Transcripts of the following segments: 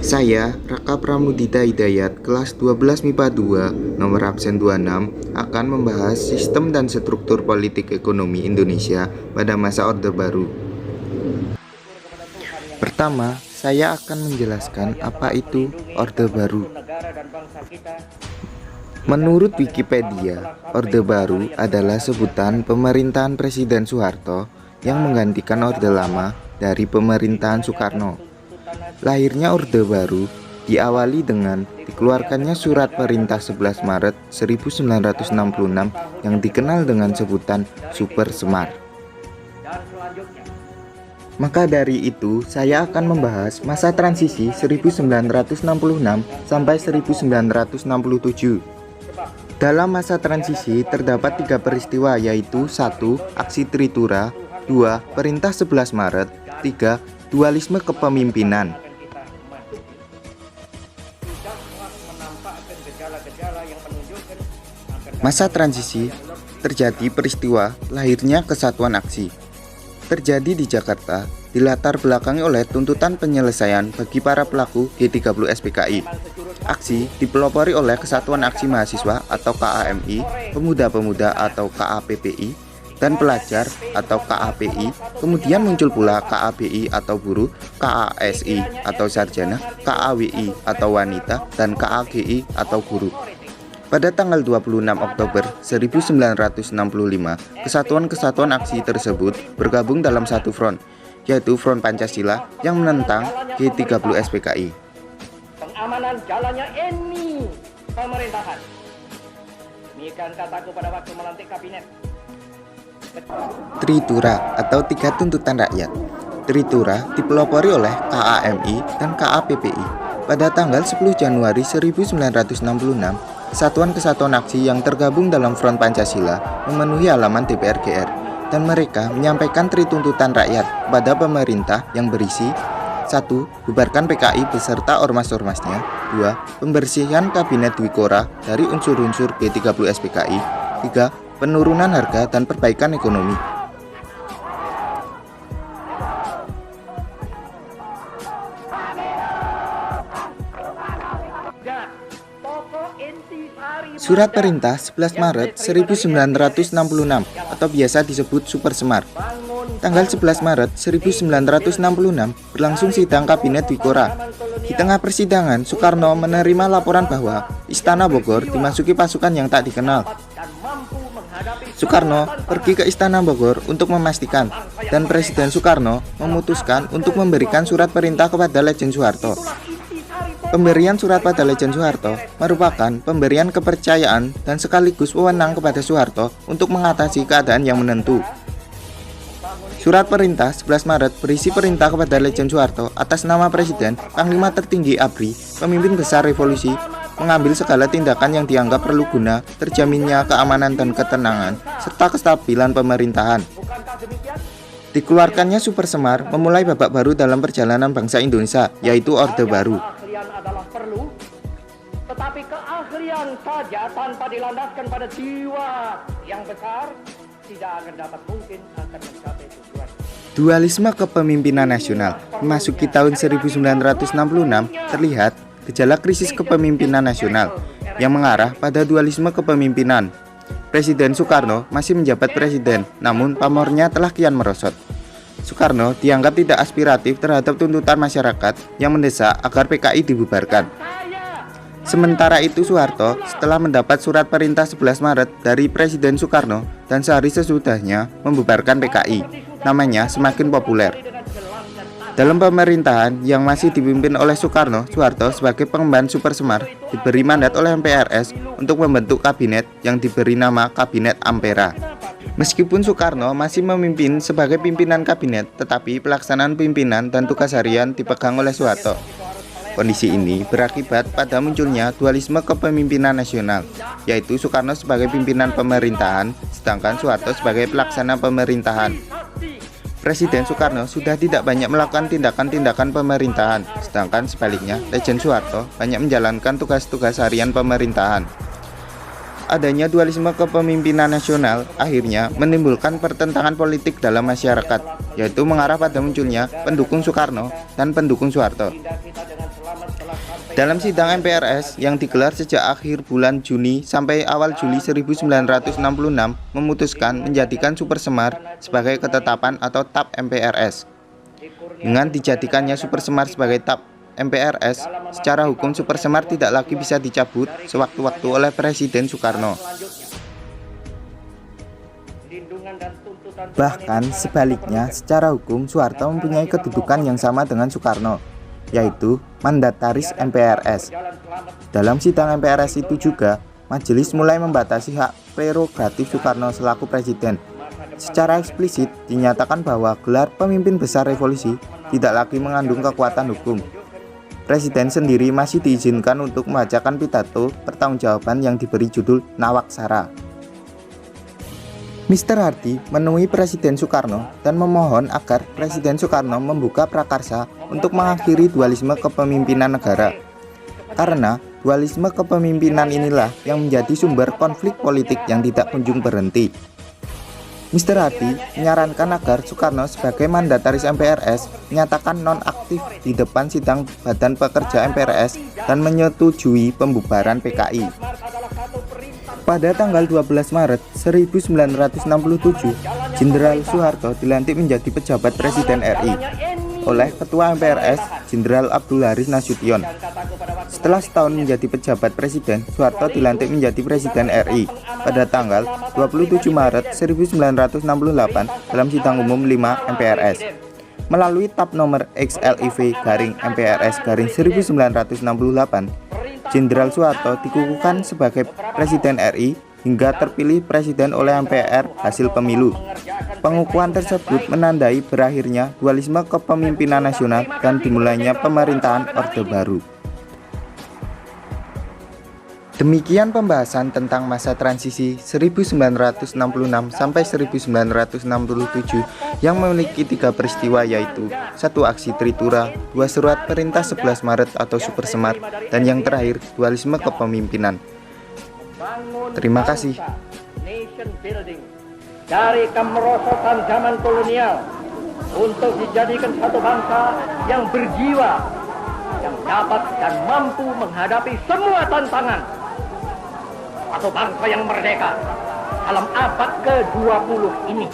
Saya, Raka Pramudita Hidayat, kelas 12 MIPA 2, nomor absen 26, akan membahas sistem dan struktur politik ekonomi Indonesia pada masa Orde Baru. Pertama, saya akan menjelaskan apa itu Orde Baru. Menurut Wikipedia, Orde Baru adalah sebutan pemerintahan Presiden Soeharto yang menggantikan Orde Lama dari pemerintahan Soekarno. Lahirnya Orde Baru diawali dengan dikeluarkannya Surat Perintah 11 Maret 1966 yang dikenal dengan sebutan Super Semar. Maka dari itu, saya akan membahas masa transisi 1966 sampai 1967. Dalam masa transisi terdapat 3 peristiwa, yaitu 1. Aksi Tritura, 2. Perintah 11 Maret, 3. Dualisme kepemimpinan. Masa transisi terjadi peristiwa lahirnya Kesatuan Aksi. Terjadi di Jakarta, dilatar belakangi oleh tuntutan penyelesaian bagi para pelaku G30 SPKI. Aksi dipelopori oleh Kesatuan Aksi Mahasiswa atau KAMI, Pemuda-Pemuda atau KAPPI, dan Pelajar atau KAPI. Kemudian muncul pula KABI atau Buruh, KASI atau Sarjana, KAWI atau Wanita, dan KAGI atau Guru. Pada tanggal 26 Oktober 1965, kesatuan-kesatuan aksi tersebut bergabung dalam satu front, yaitu Front Pancasila yang menentang G30 SPKI. Pengamanan jalannya ini pemerintahan. Demikian kataku pada waktu melantik kabinet. Tritura atau Tiga Tuntutan Rakyat. Tritura dipelopori oleh KAMI dan KAPPI. Pada tanggal 10 Januari 1966, kesatuan-kesatuan aksi yang tergabung dalam Front Pancasila memenuhi halaman DPR GR, dan mereka menyampaikan trituntutan rakyat pada pemerintah yang berisi 1. Bubarkan PKI beserta ormas-ormasnya. 2. Pembersihan Kabinet Dwikora dari unsur-unsur G30 SPKI. 3. Penurunan harga dan perbaikan ekonomi. Surat Perintah 11 Maret 1966 atau biasa disebut Super Semar. Tanggal 11 Maret 1966 berlangsung sidang Kabinet Dwikora. Di tengah persidangan, Soekarno menerima laporan bahwa Istana Bogor dimasuki pasukan yang tak dikenal. Soekarno pergi ke Istana Bogor untuk memastikan, dan Presiden Soekarno memutuskan untuk memberikan surat perintah kepada Lejen Soeharto. Pemberian surat pada Lejen Soeharto merupakan pemberian kepercayaan dan sekaligus wewenang kepada Soeharto untuk mengatasi keadaan yang menentu. Surat perintah 11 Maret berisi perintah kepada Lejen Soeharto atas nama Presiden, Panglima Tertinggi ABRI, pemimpin besar revolusi, mengambil segala tindakan yang dianggap perlu guna terjaminnya keamanan dan ketenangan, serta kestabilan pemerintahan. Dikeluarkannya Super Semar memulai babak baru dalam perjalanan bangsa Indonesia, yaitu Orde Baru. Adalah perlu, tetapi keahlian saja tanpa dilandaskan pada jiwa yang besar tidak akan dapat mungkin akan mencapai tujuan. Dualisme kepemimpinan nasional. Memasuki tahun 1966 terlihat gejala krisis kepemimpinan nasional yang mengarah pada dualisme kepemimpinan. Presiden Soekarno masih menjabat presiden, namun pamornya telah kian merosot. Soekarno dianggap tidak aspiratif terhadap tuntutan masyarakat yang mendesak agar PKI dibubarkan. Sementara itu Soeharto setelah mendapat surat perintah 11 Maret dari Presiden Soekarno dan sehari sesudahnya membubarkan PKI, namanya semakin populer. Dalam pemerintahan yang masih dipimpin oleh Soekarno, Soeharto sebagai pengemban Super Semar diberi mandat oleh MPRS untuk membentuk kabinet yang diberi nama Kabinet Ampera. Meskipun Soekarno masih memimpin sebagai pimpinan kabinet, tetapi pelaksanaan pimpinan dan tugas harian dipegang oleh Soeharto. Kondisi ini berakibat pada munculnya dualisme kepemimpinan nasional, yaitu Soekarno sebagai pimpinan pemerintahan, sedangkan Soeharto sebagai pelaksana pemerintahan. Presiden Soekarno sudah tidak banyak melakukan tindakan-tindakan pemerintahan, sedangkan sebaliknya Lejen Soeharto banyak menjalankan tugas-tugas harian pemerintahan. Adanya dualisme kepemimpinan nasional akhirnya menimbulkan pertentangan politik dalam masyarakat, yaitu mengarah pada munculnya pendukung Soekarno dan pendukung Soeharto. Dalam sidang MPRS yang digelar sejak akhir bulan Juni sampai awal Juli 1966 memutuskan menjadikan Super Semar sebagai ketetapan atau TAP MPRS. Dengan dijadikannya Super Semar sebagai TAP MPRS, secara hukum Super Semar tidak lagi bisa dicabut sewaktu-waktu oleh Presiden Soekarno. Bahkan sebaliknya, secara hukum Soeharto mempunyai kedudukan yang sama dengan Soekarno, yaitu mandataris MPRS. Dalam sidang MPRS itu juga, majelis mulai membatasi hak prerogatif Soekarno selaku presiden. Secara eksplisit dinyatakan bahwa gelar pemimpin besar revolusi tidak lagi mengandung kekuatan hukum. Presiden sendiri masih diizinkan untuk membacakan pidato pertanggungjawaban yang diberi judul Nawaksara. Mr. Hardy menemui Presiden Soekarno dan memohon agar Presiden Soekarno membuka prakarsa untuk mengakhiri dualisme kepemimpinan negara. Karena dualisme kepemimpinan inilah yang menjadi sumber konflik politik yang tidak kunjung berhenti. Mr. Hardy menyarankan agar Soekarno sebagai mandataris MPRS menyatakan nonaktif di depan sidang Badan Pekerja MPRS dan menyetujui pembubaran PKI. Pada tanggal 12 Maret 1967, Jenderal Soeharto dilantik menjadi pejabat Presiden RI oleh Ketua MPRS Jenderal Abdul Haris Nasution. Setelah setahun menjadi pejabat Presiden, Soeharto dilantik menjadi Presiden RI pada tanggal 27 Maret 1968 dalam sidang umum 5 MPRS. Melalui TAP nomor XLIV-MPRS-1968, Jenderal Soeharto dikukuhkan sebagai Presiden RI hingga terpilih Presiden oleh MPR hasil pemilu. Pengukuhan tersebut menandai berakhirnya dualisme kepemimpinan nasional dan dimulainya pemerintahan Orde Baru. Demikian pembahasan tentang masa transisi 1966 sampai 1967 yang memiliki 3 peristiwa, yaitu 1 aksi Tritura, 2 surat perintah 11 Maret atau Super Semar, dan yang terakhir dualisme kepemimpinan. Terima kasih. Dari kemerosotan zaman kolonial untuk dijadikan satu bangsa yang berjiwa, yang dapat dan mampu menghadapi semua tantangan. Atau bangsa yang merdeka dalam abad ke-20 ini.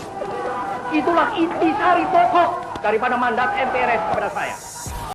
Itulah intisari pokok daripada mandat MPRS kepada saya.